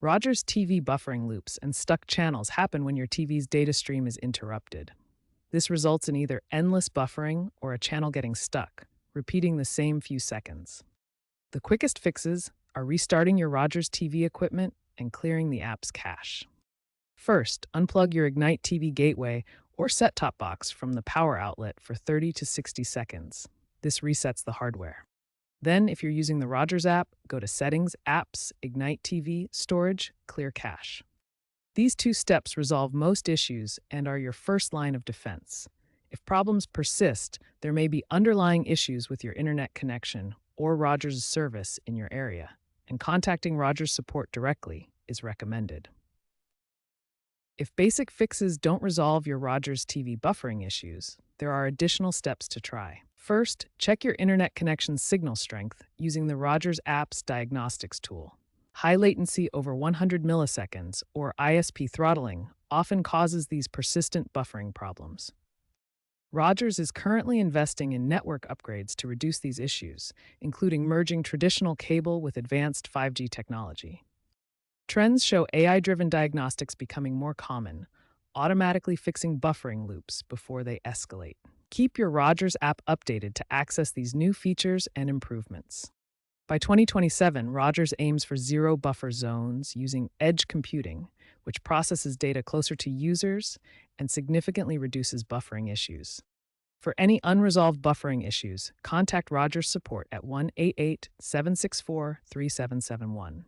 Rogers TV buffering loops and stuck channels happen when your TV's data stream is interrupted. This results in either endless buffering or a channel getting stuck, repeating the same few seconds. The quickest fixes are restarting your Rogers TV equipment and clearing the app's cache. First, unplug your Ignite TV gateway or set-top box from the power outlet for 30 to 60 seconds. This resets the hardware. Then, if you're using the Rogers app, go to Settings, Apps, Ignite TV, Storage, Clear Cache. These two steps resolve most issues and are your first line of defense. If problems persist, there may be underlying issues with your internet connection or Rogers' service in your area, and contacting Rogers support directly is recommended. If basic fixes don't resolve your Rogers TV buffering issues, there are additional steps to try. First, check your internet connection's signal strength using the Rogers app's diagnostics tool. High latency over 100 milliseconds, or ISP throttling, often causes these persistent buffering problems. Rogers is currently investing in network upgrades to reduce these issues, including merging traditional cable with advanced 5G technology. Trends show AI-driven diagnostics becoming more common, automatically fixing buffering loops before they escalate. Keep your Rogers app updated to access these new features and improvements. By 2027, Rogers aims for zero buffer zones using edge computing, which processes data closer to users and significantly reduces buffering issues. For any unresolved buffering issues, contact Rogers support at 1-888-764-3771.